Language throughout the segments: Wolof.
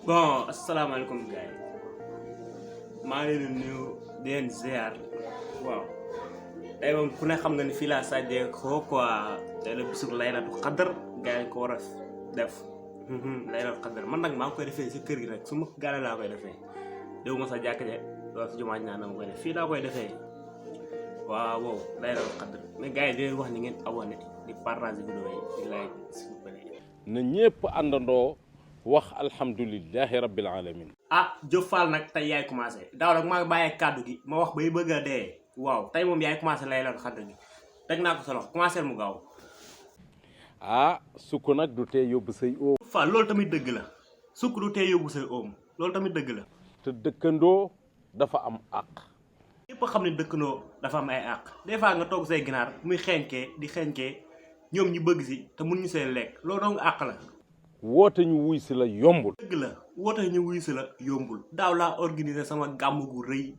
bon asalaamaaleykum gars yi maa ngi leen di nuyu di leen ziar waaw tey moom ku ne xam nga ni fii laa sàjjee ko quoi tey la bisu laylatu xadar gars yi ko war a def laylatu xadar man nag maa ngi koy defee si kër gi rek su ma gaale laa koy defee déw ma sa jàkk je loolu si jumaa ñaan ma koy def fii laa koy defee waaw wow laylatu xadar mais gars yi di leen wax ni ngeen abonné di partager vidéo yi di like s'il vous plaît. na ñëpp àndandoo wax alhamdulillahi rabbil alamin. ah Diop Fall nag tey yaay commencé daaw nag maa ngi bàyyee kàddu gi ma wax bay bëgg a dee waaw tey moom yaay commencé laylatul xadr gi teg naa ko sa loxo commencé mu gaaw. ah sukk nag du tee yóbbu say oom. Fall loolu tamit dëgg la sukk du tee yóbbu say oom loolu tamit dëgg la. te dëkkandoo dafa am àq. ñëpp a xam ne dëkkandoo dafa am ay àq des fois nga toog say ginaar muy xeeñkee di xeeñkee ñoom ñu bëgg si te mun ñu seen lekk loolu dong àq la. woote ñu wuy si la yombul. dëgg la woote ñu wuy si la yombul daaw laa organiser sama gàmm gu rëy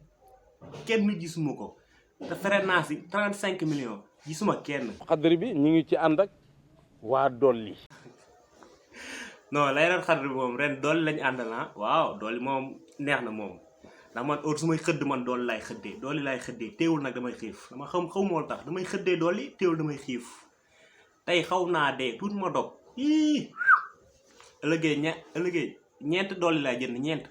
kenn gisuma ko te fere naa si 35 millions gisuma kenn. xadri bi ñu ngi ci ànd ak waa dolli. non laylatul xadr bi moom ren dooli lañu àndal na waaw dooli moom neex na moom ndax man heure su may xëdd man dooli laay xëddee dooli laay xëddee teewul nag damay xiif dama xaw moo tax damay xëddee dooli teewul damay xiif tey xaw naa dee tuuti ma dog ëllëgee ñeent dooli laay jënd ñeent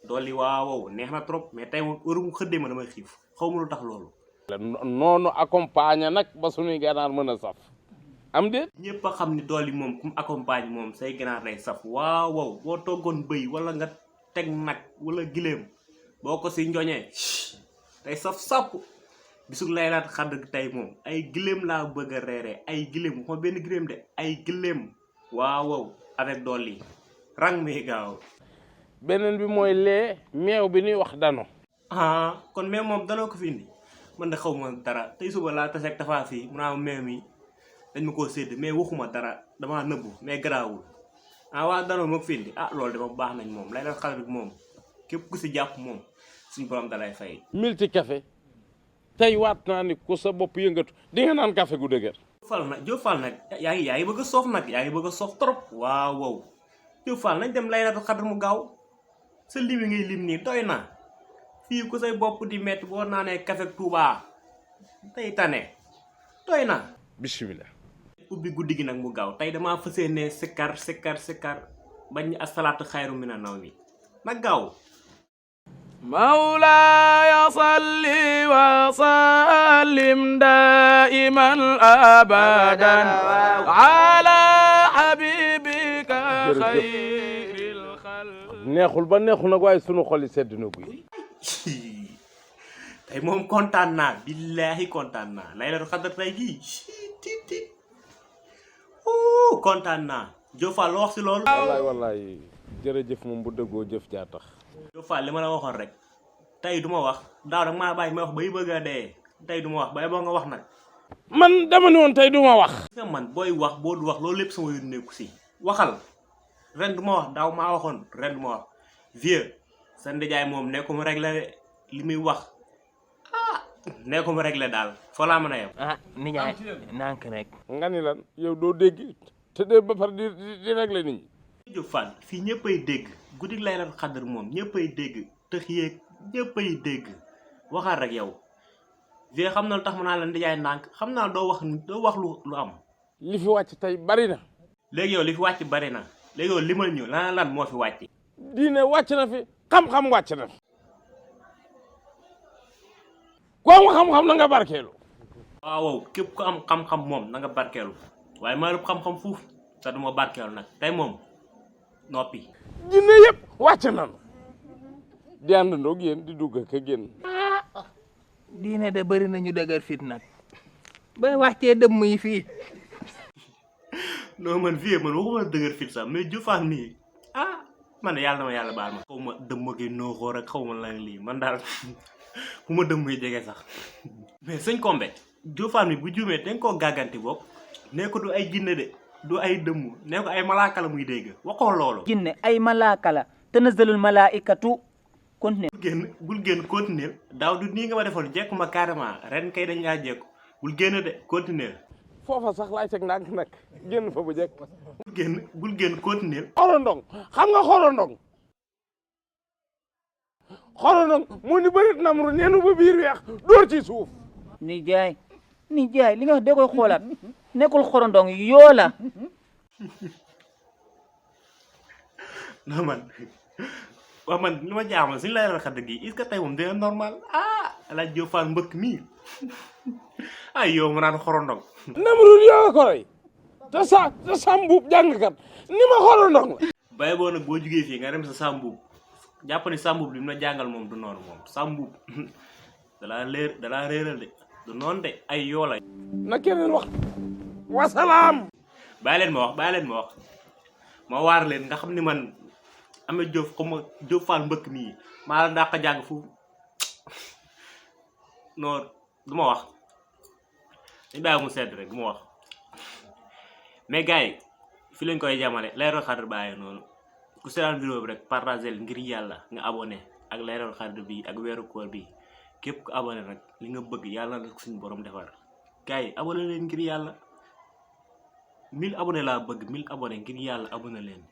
dooli waaw neex na trop mais tey moom heure mu xëddee ma damay xiif xaw ma lu tax loolu. noonu accompagner nag ba suñuy ganaar mën a saf am déet. ñëpp a xam ni dooli moom kum accompagne moom say ganaar lay saf waaw boo toggoon bëy wala nga teg nag wala gileem boo ko si njoñee tey saf sàpp bisu laylaat xadr tey moom ay gileem laa bëgg a reeree ay gileem waxuma benn gileem de ay gileem waaw avec dooli rang mi gaaw. beneen bi mooy lee meew bi ñuy wax dano. kon meew moom danoo ko fi indi man de xaw ma dara tey suba laa taseeg tafaa fii mu naa meew mi dañ ma koo sédd mais waxuma dara damaa nëbbu mais garaawul waa danoo moo ko fi indi loolu dama baax nañ moom laylaat xadr moom képp ku si jàpp moom suñu borom dalay fay. milti café tey waat naa ni ku sa bopp yëngatu di nga naan café gu dëgër. Diop Fall nag yaa ngi bëgg a soof nag yaa ngi bëgg a soof trop waaw Diop Fall nañ dem laylatul xadr mu gaaw sa lim yi ngay lim nii doy na fii ku say bopp di métti boo naanee café Touba tey tane doy na. bismillah. ubbi guddi gi nag mu gaaw tey damaa fas yéenee sikkar bañ asalaatu xayru mina nawmi nag gaaw. مولاي صل وسلم دائما ابدا على حبيبك خير الخلق. neexul ba neexul nag waaye sunu xol yi sedd na guy. tey moom kontaan naa billaahi kontaan naa laylatul xadr tey gii kontaan naa Diop Fall loo wax si loolu. wallaay jërëjëf moom bu dëggoo jëf jaa tax. Diop Fall li ma la waxoon rek tey du ma wax daaw nag maa bàyyi ma wax bay bëgg a dee tey du ma wax bay boo nga wax nag. man dama ne woon tey du ma wax. gis nga man booy wax boo du wax loolu lépp sama yoon nekku si waxal ren du ma wax daaw maa waxoon ren du ma wax vieux sa ndijaay moom nekku mu réglé li muy wax nekku mu réglé daal foo laa mën a yem. nijaay nànk rek. nga ni lan yow doo dégg te de ba pare di réglé nit ñi. Diop Fall fii ñëppay dégg guddi laylatul xadr moom ñëppay dégg tëx yeeg ñëppay dégg waxaat rek yow vie xam na lu tax mu naa la ndijaay ndànk xam naa doo wax lu am. li fi wàcc tey bari na. léegi yow li fi wàcc bari na léegi yow limal ñu lan moo fi wàcc. diine wàcc na fi xam-xam wàcc na fi. ku am xam-xam na nga barkeelu. waaw képp ku am xam-xam moom na nga barkeelu waaye maa lépp xam-xam fuuf te du ma barkeelu nag tey moom noppi. jinne yëpp wàcc nañu. di àndandoog yéen di dugg ak a génn. diine de bëri nañu dëgër fit nag ba wàccee dëmm yi fii. non man vie man waxuma dëgër fit sax mais Diop Fall mii man yàlla na ma yàlla baal ma. xaw ma dëmm gi nooxoo rek xaw ma lan lii man daal fu ma dëmm yi jege sax mais sëñ Kombe Diop Fall mi bu juumee dañ koo gàgganti bopp nee ko du ay jinne de du ay dëmm nee ko ay malaaka la muy dégg waxoo loolu. jinne ay malaaka la tanazzalul malaikatu continuer. bul génn continuer daaw du nii nga ma defoon jekku ma carrément ren kay dañ laa jekku bul génn de continuer. foofa sax laay teg ndànk nag génn fa bu jekk. bul génn continuer. xorondong xam nga xorondong xorondong mu ni bërit namru neenu ba biir weex door ci suuf. nijaay li nga wax da koy xoolaat nekkul xorondong yoo la. non man waaw man li ma jaaxal suñu lay xadd gi est-ce que tey moom dina normal ala Diop Fall mbëkk mii ay yow mu naan xorondong. namru yoo ko rey te Sambuub jàngkat ni ma xorondong la. bàyyi boo nag boo jugee fii nga dem sa Sambuub jàpp ni Sambuub li mu la jàngal moom du noonu moom Sambuub dalaa réeral de du noonu de ay yoo la. na keneen wax wasalaam. bàyyi leen ma wax ma waar leen nga xam ni man Ameth Diop comme ma Diop Fall mbëkk mii maa la dàq jàng fu non du ma wax dañ bàyyi mu sedd rek du ma wax mais gars yi fi lañ koy jamale Leral Khadr bàyyi noonu ku seetaan vidéo bi rek partagé ngir yàlla nga abonné ak Leral Khadr bi ak weeru koor bi képp ku abonné rek li nga bëgg yàlla na suñu borom defar gars yi abonné leen ngir yàlla 1000 abonné laa bëgg 1000 abonné ngir yàlla abonné leen